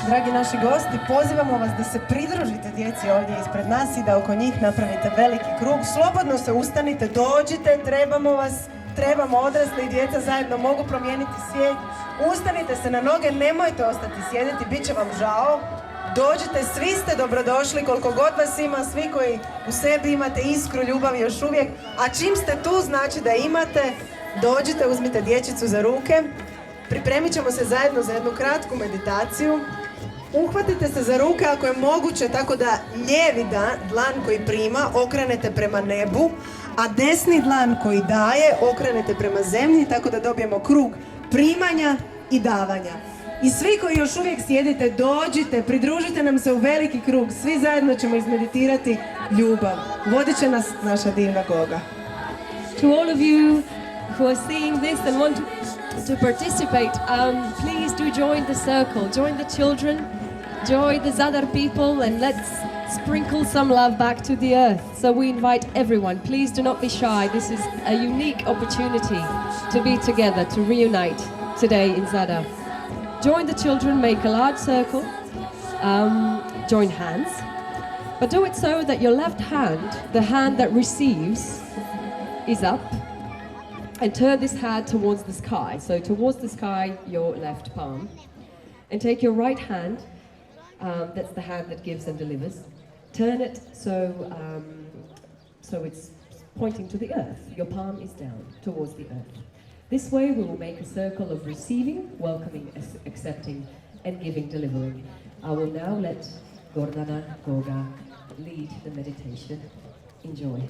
Dragi naši gosti, pozivamo vas da se pridružite djeci ovdje ispred nas i da oko njih napravite veliki krug. Slobodno se ustanite, dođite, trebamo vas, trebamo odrasli i djeca zajedno mogu promijeniti svijet. Ustanite se na noge, nemojte ostati sjediti, bit će vam žao. Dođite, svi ste dobrodošli, koliko god vas ima, svi koji u sebi imate iskru ljubavi još uvijek. A čim ste tu, znači da imate, dođite, uzmite dječicu za ruke. Pripremit ćemo se zajedno za jednu kratku meditaciju. Uhvatite se za ruke ako je moguće, tako da lijevi dlan koji prima okrenete prema nebu, a desni dlan koji daje okrenete prema zemlji, tako da dobijemo krug primanja i davanja. I svi koji još uvijek sjedite, dođite, pridružite nam se u veliki krug, svi zajedno ćemo izmeditirati ljubav. Vodit će nas naša divna Goga. To all of you who are seeing this and want to participate, please do join the circle, join the children, join the Zadar people, and let's sprinkle some love back to the earth. So we invite everyone, please do not be shy. This is a unique opportunity to be together, to reunite today in Zadar. Join the children, make a large circle, join hands, but do it so that your left hand, the hand that receives, is up, and turn this hand towards the sky. So towards the sky, your left palm, and take your right hand, that's the hand that gives and delivers, turn it so it's pointing to the earth. Your palm is down towards the earth. This way we will make a circle of receiving, welcoming, accepting, and giving, delivering. I will now let Gordana Goga lead the meditation. Enjoy.